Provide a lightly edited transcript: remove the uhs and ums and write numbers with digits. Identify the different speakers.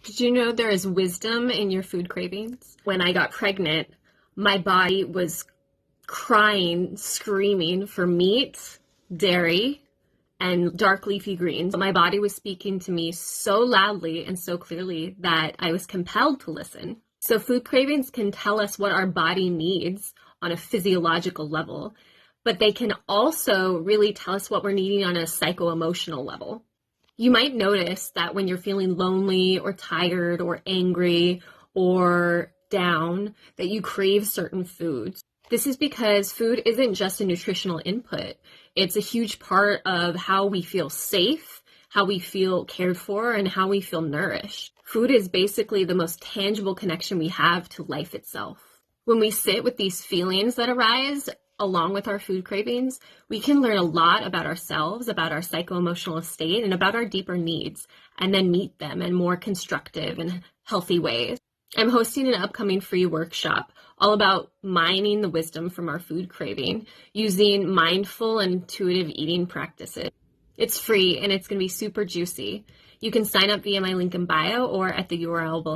Speaker 1: Did you know there is wisdom in your food cravings? When I got pregnant, my body was crying, screaming for meat, dairy, and dark leafy greens. My body was speaking to me so loudly and so clearly that I was compelled to listen. So food cravings can tell us what our body needs on a physiological level, but they can also really tell us what we're needing on a psycho-emotional level. You might notice that when you're feeling lonely or tired or angry or down, that you crave certain foods. This is because food isn't just a nutritional input. It's a huge part of how we feel safe, how we feel cared for, and how we feel nourished. Food is basically the most tangible connection we have to life itself. When we sit with these feelings that arise, along with our food cravings, we can learn a lot about ourselves, about our psycho-emotional state, and about our deeper needs, and then meet them in more constructive and healthy ways. I'm hosting an upcoming free workshop all about mining the wisdom from our food craving using mindful and intuitive eating practices. It's free and it's going to be super juicy. You can sign up via my link in bio or at the URL below.